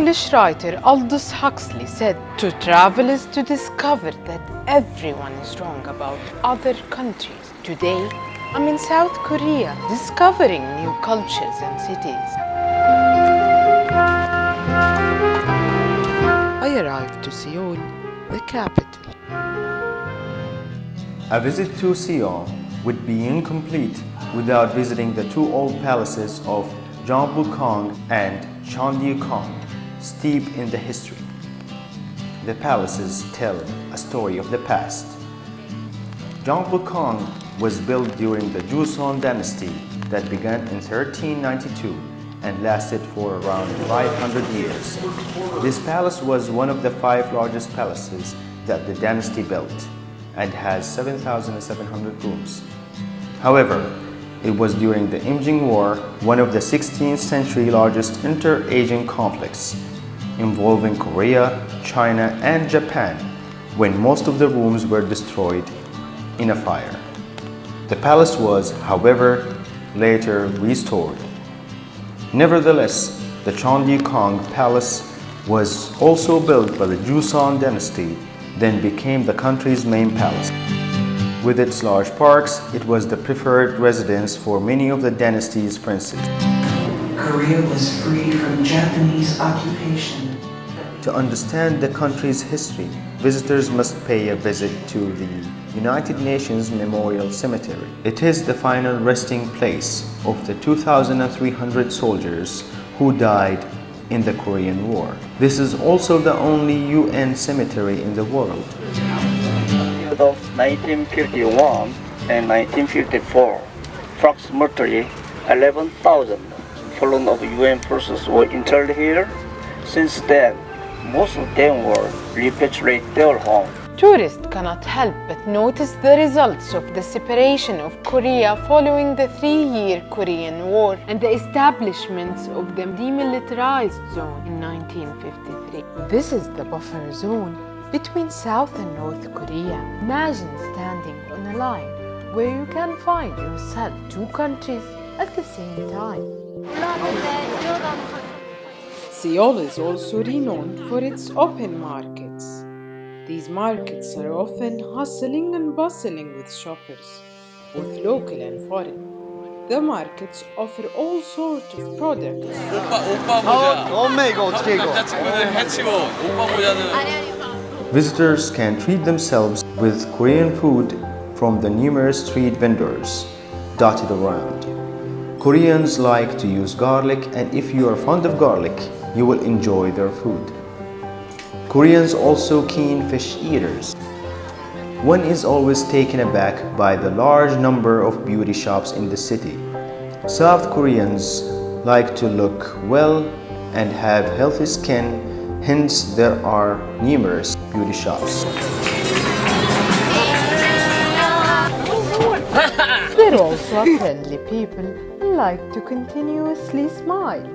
English writer Aldous Huxley said, "To travel is to discover that everyone is wrong about other countries." Today, I'm in South Korea, discovering new cultures and cities. I arrived to Seoul, the capital. A visit to Seoul would be incomplete without visiting the two old palaces of Gyeongbokgung and Cheonggyecheon, steeped in the history. The palaces tell a story of the past. Gyeongbokgung was built during the Joseon dynasty that began in 1392 and lasted for around 500 years. This palace was one of the 5 largest palaces that the dynasty built and has 7,700 rooms. However, it was during the Imjin War, one of the 16th century largest inter-Asian conflicts involving Korea, China, and Japan, when most of the rooms were destroyed in a fire. The palace was, however, later restored. Nevertheless, the Cheonggyecheon Palace was also built by the Joseon dynasty, then became the country's main palace. With its large parks, it was the preferred residence for many of the dynasty's princes. Korea was free from Japanese occupation. To understand the country's history, visitors must pay a visit to the United Nations Memorial Cemetery. It is the final resting place of the 2,300 soldiers who died in the Korean War. This is also the only UN cemetery in the world. Of 1951 and 1954, approximately 11,000 fallen of UN forces were interred here. Since then, most of them were repatriated to their home. Tourists cannot help but notice the results of the separation of Korea following the 3-year Korean War and the establishments of the demilitarized zone in 1953. This is the buffer zone between South and North Korea. Imagine standing on a line where you can find yourself 2 countries at the same time. Seoul is also renowned for its open markets. These markets are often hustling and bustling with shoppers, both local and foreign. The markets offer all sorts of products. 오빠 모자. 엄마 이거 어떻게 이거? 남자친구들 해치고 오빠 모자는. Visitors can treat themselves with Korean food from the numerous street vendors dotted around. Koreans like to use garlic, and if you are fond of garlic, you will enjoy their food. Koreans also keen fish eaters. One is always taken aback by the large number of beauty shops in the city. South Koreans like to look well and have healthy skin, hence there are numerous beauty shops. They're also friendly people and like to continuously smile.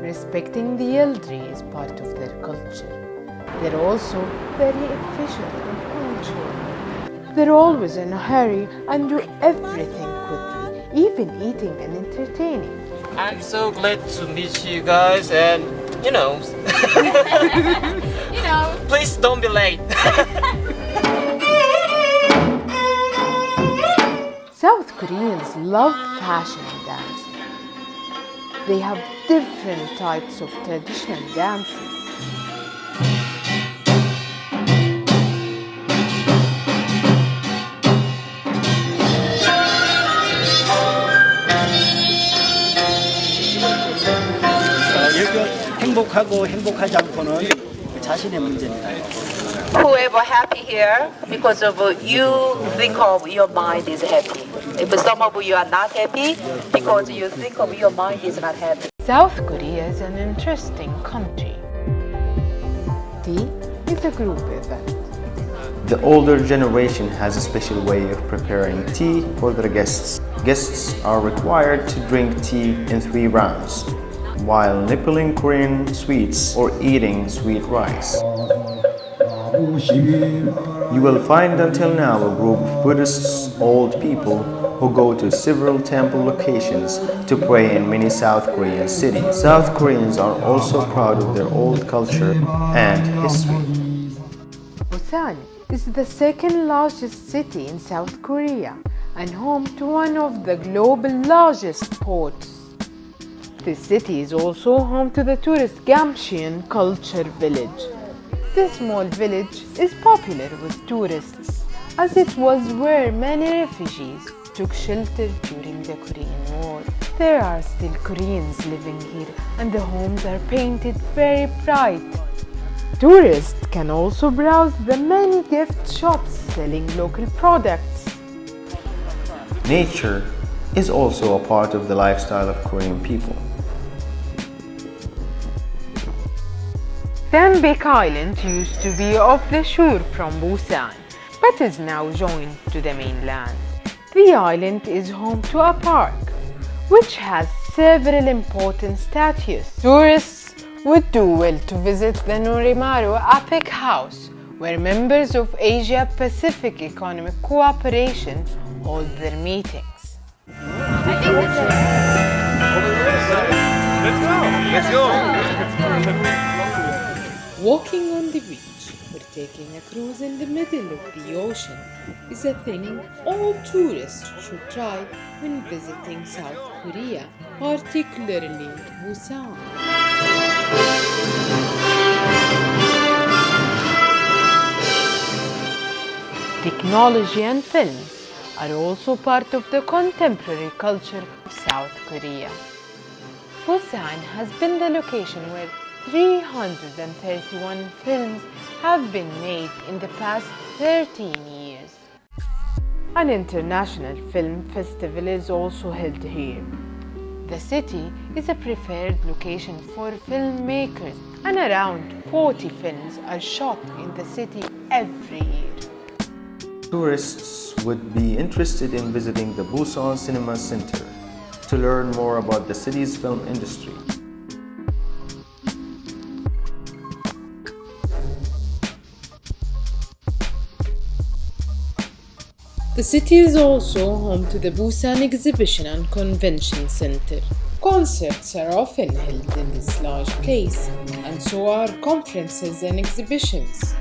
Respecting the elderly is part of their culture. They're also very efficient and punctual. They're always in a hurry and do everything quickly, even eating and entertaining. I'm so glad to meet you guys and please don't be late. South Koreans love fashion and dancing. They have different types of traditional dances. 행복하고 행복하지 않고는 자신의 문제입니다. Whoever happy here because of you think of your mind is happy. If some of you are not happy because you think of your mind is not happy. South Korea is an interesting country. Tea is a group event. The older generation has a special way of preparing tea for their guests. Guests are required to drink tea in 3 rounds, while nibbling Korean sweets or eating sweet rice. You will find until now a group of Buddhist old people who go to several temple locations to pray in many South Korean cities. South Koreans are also proud of their old culture and history. Busan is the second largest city in South Korea and home to one of the global largest ports. This city is also home to the tourist Gamcheon Culture Village. This small village is popular with tourists as it was where many refugees took shelter during the Korean War. There are still Koreans living here and the homes are painted very bright. Tourists can also browse the many gift shops selling local products. Nature is also a part of the lifestyle of Korean people. Sanbek Island used to be off the shore from Busan, but is now joined to the mainland. The island is home to a park, which has several important statues. Tourists would do well to visit the Norimaru Epic House, where members of Asia-Pacific Economic Cooperation hold their meetings. Let's go! Walking on the beach or taking a cruise in the middle of the ocean is a thing all tourists should try when visiting South Korea, particularly Busan. Technology and films are also part of the contemporary culture of South Korea. Busan has been the location where 331 films have been made in the past 13 years. An international film festival is also held here. The city is a preferred location for filmmakers and around 40 films are shot in the city every year. Tourists would be interested in visiting the Busan Cinema Center to learn more about the city's film industry. The city is also home to the Busan Exhibition and Convention Center. Concerts are often held in this large place, and so are conferences and exhibitions.